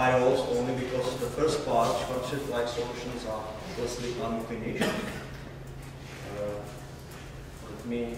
firewalls only because the first part, Schwarzschild-like solutions, are mostly unfinished. Let me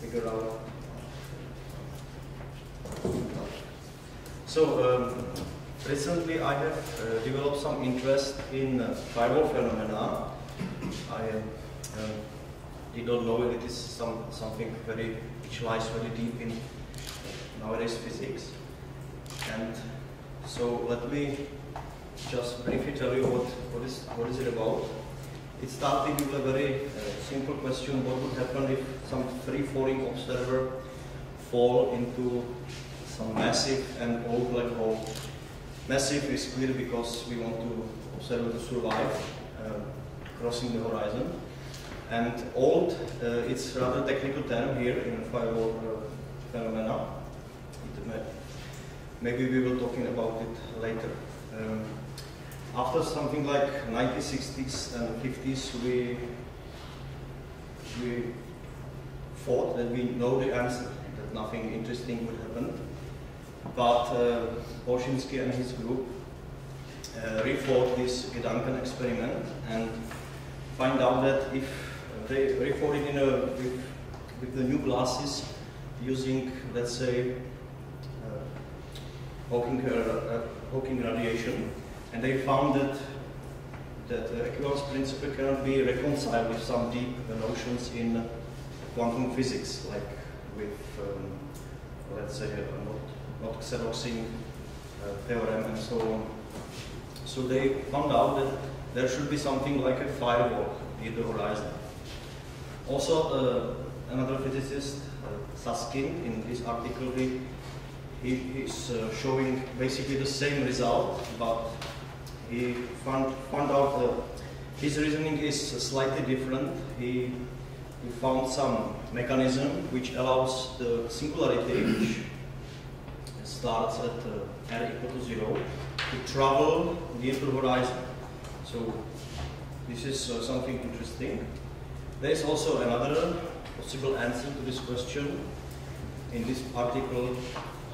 figure out. So recently I have developed some interest in firewall phenomena. I don't know if it is something which lies very deep in nowadays physics. And so let me just briefly tell you what is it about. It started with a very simple question: what would happen if some free-falling observer fall into some massive and old black hole? Massive is clear because we want to observe to survive crossing the horizon. And old, it's rather technical term here in firewall phenomena. Maybe we will talking about it later. After something like 1960s and 50s, we thought that we know the answer, that nothing interesting would happen. But Blaschke and his group rethought this Gedanken experiment and find out that if they rethought it with the new glasses using, let's say, Hawking radiation, and they found that the equivalence principle cannot be reconciled with some deep notions in quantum physics, like with, let's say, not Xeroxing theorem and so on. So they found out that there should be something like a firewall near the horizon. Also, another physicist, Saskin, in his article, he is showing basically the same result, but he found out his reasoning is slightly different. He found some mechanism which allows the singularity, which starts at r equal to 0, to travel near the horizon. So this is something interesting. There is also another possible answer to this question. In this article,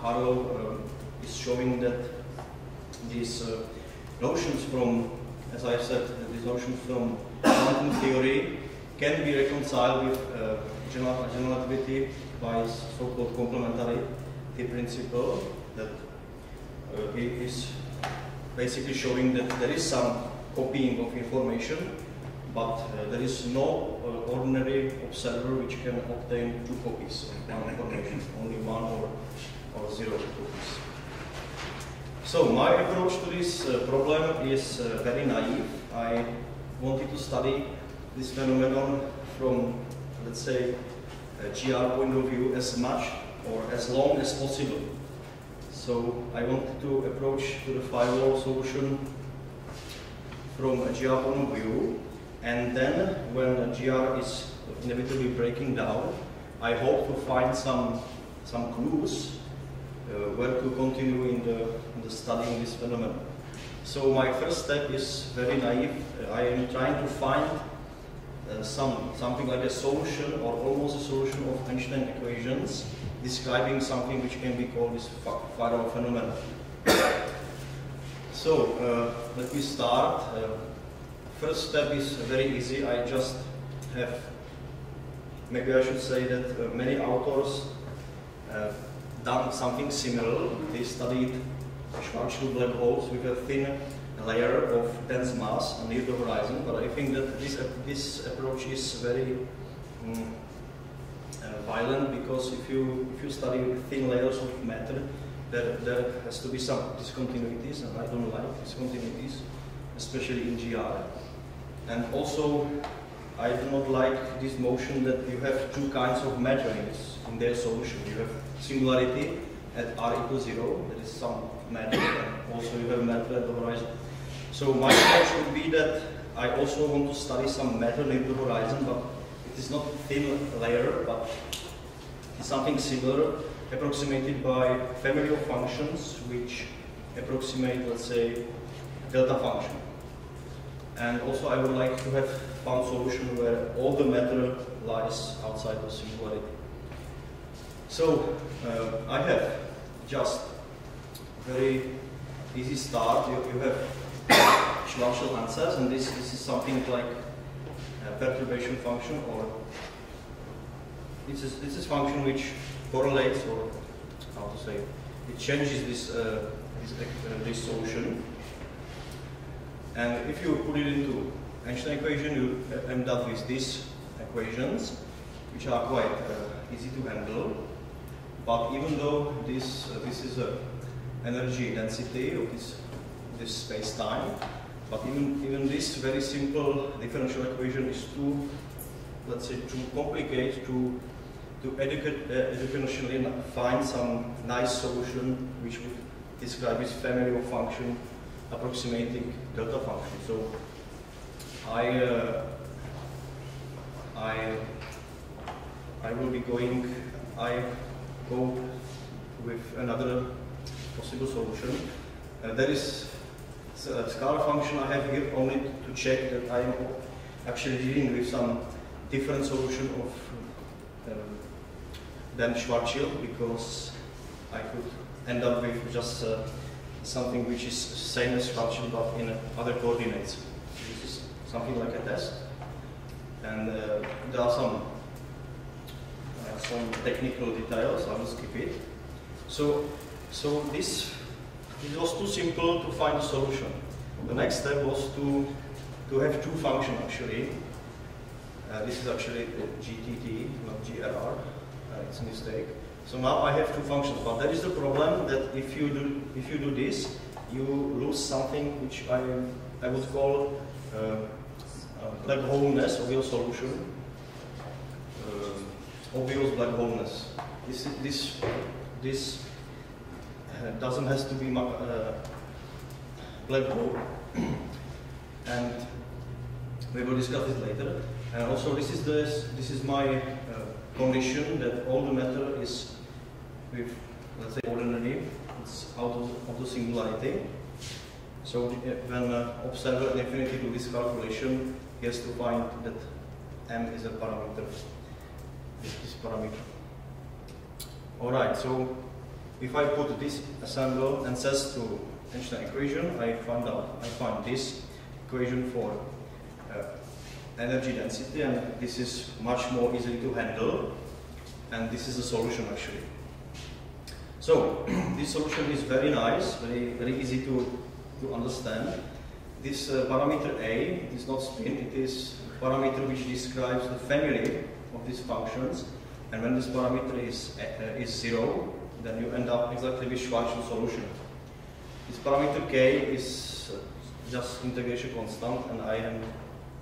Harlow is showing that these notions from, as I said, these notions from quantum theory can be reconciled with general relativity by so-called complementarity principle. That he is basically showing that there is some copying of information, but there is no ordinary observer which can obtain two copies of one information, only one or 0 copies. So my approach to this problem is very naive. I wanted to study this phenomenon from, let's say, a GR point of view as much or as long as possible. So I wanted to approach to the firewall solution from a GR point of view, and then when a GR is inevitably breaking down, I hope to find some clues where to continue in the studying this phenomenon. So my first step is very naive. I am trying to find something like a solution or almost a solution of Einstein equations describing something which can be called this firewall phenomenon. So let me start. First step is very easy. I just have, maybe I should say that many authors done something similar. They studied Schwarzschild black holes with a thin layer of dense mass near the horizon, but I think that this approach is very violent, because if you study thin layers of matter, there has to be some discontinuities, and I don't like discontinuities, especially in GR. And also, I do not like this notion that you have two kinds of matter in their solution. You have singularity at r equals 0, there is some matter, and also you have matter at the horizon. So my approach would be that I also want to study some matter near the horizon, but it is not a thin layer, but it's something similar, approximated by family of functions which approximate, let's say, delta function. And also I would like to have found solution where all the matter lies outside the singularity. So I have just very easy start. You have Schwarzschild answers, and this is something like a perturbation function, or this is function which correlates, or how to say, it changes this solution. And if you put it into Einstein equation, you end up with these equations, which are quite easy to handle. But even though this is a energy density of this space-time, but even this very simple differential equation is too, let's say, too complicated to educationally find some nice solution which would describe this family of function approximating delta function. So I go with another possible solution. There is a scalar function I have here only to check that I am actually dealing with some different solution of than Schwarzschild, because I could end up with just something which is same as Schwarzschild but in other coordinates. This is something like a test, and there are some technical details. I will skip it. So this was too simple to find a solution. The next step was to have two functions actually. This is actually GTT, not GRR. It's a mistake. So now I have two functions, but there is the problem that if you do this, you lose something which I would call black holeness of your solution. Obvious black holeness. This doesn't have to be black hole, and we will discuss this later. And also, this is my condition that all the matter is with, let's say, ordinary. It's out of the singularity. So when observer in infinity do this calculation, he has to find that m is a parameter. This parameter. All right. So if I put this ensemble and says to Einstein equation, I find this equation for energy density, and this is much more easy to handle, and this is the solution actually. So this solution is very nice, very easy to understand. This parameter A is not spin, it is a parameter which describes the family of these functions, and when this parameter is 0, then you end up exactly with Schwarzschild solution. This parameter K is just integration constant, and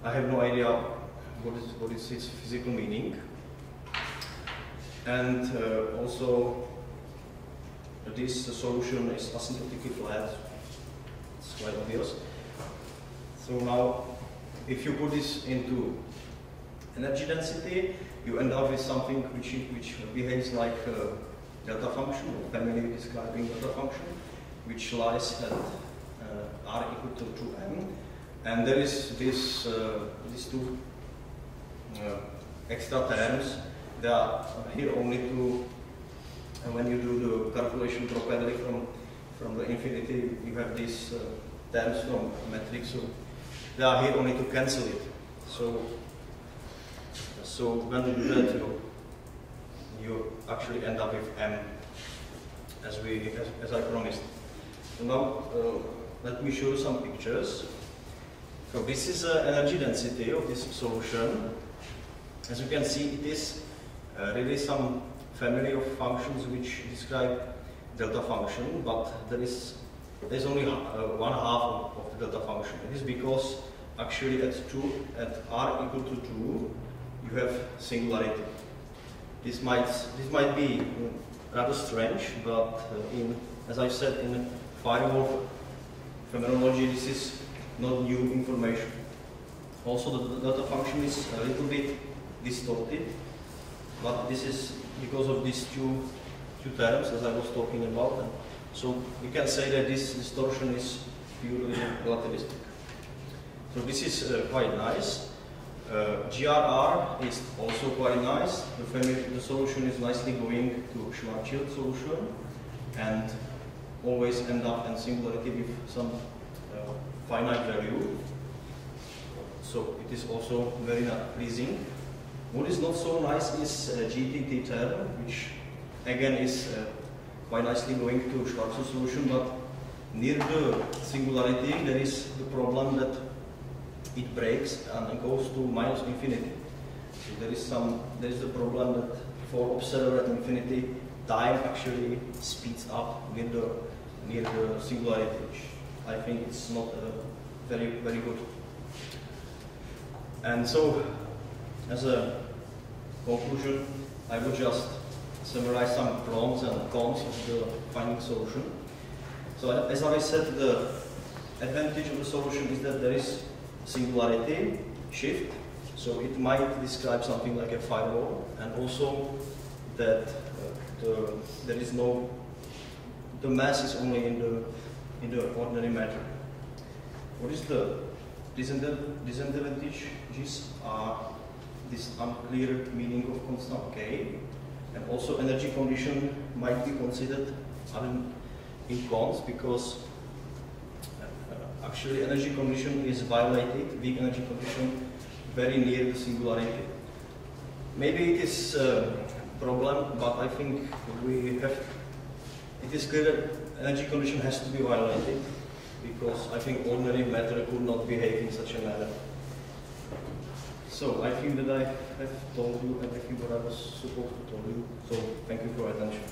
I have no idea what is its physical meaning. And also this solution is asymptotically flat. It's quite obvious. So now if you put this into energy density, you end up with something which behaves like a delta function, or family describing delta function, which lies at r equal to 2m. And there is these two extra terms. They are here only to, when you do the calculation properly from the infinity, you have these terms from matrix. So they are here only to cancel it. So when you do that, you actually end up with m, as I promised. So now let me show you some pictures. So this is the energy density of this solution. As you can see, it is really some family of functions which describe delta function, but there's only one half of the delta function. It is because actually at r equal to 2, you have singularity. This might be rather strange, but as I said, in firewall phenomenology, this is not new information. Also, the delta function is a little bit distorted, but this is because of these two terms, as I was talking about. And so we can say that this distortion is purely relativistic. So this is quite nice. GRR is also quite nice. The solution is nicely going to Schwarzschild solution, and always end up in singularity with some finite value. So it is also very not pleasing. What is not so nice is GTT term, which again is quite nicely going to Schwarzschild solution, but near the singularity there is the problem that it breaks and goes to minus infinity. So there is the problem that for observer at infinity, time actually speeds up near the singularity, which I think it's not very good. And so, as a conclusion, I would just summarize some pros and cons of the finding solution. So, as I said, the advantage of the solution is that there is singularity shift, so it might describe something like a firewall, and also that there is no, the mass is only in the ordinary matter. What is the disadvantages are this unclear meaning of constant K, and also energy condition might be considered in cons, because actually energy condition is violated, weak energy condition, very near the singularity. Maybe it is a problem, but I think it is clear that energy condition has to be violated, because I think ordinary matter could not behave in such a manner. So I think that I have told you everything what I was supposed to tell you. So thank you for your attention.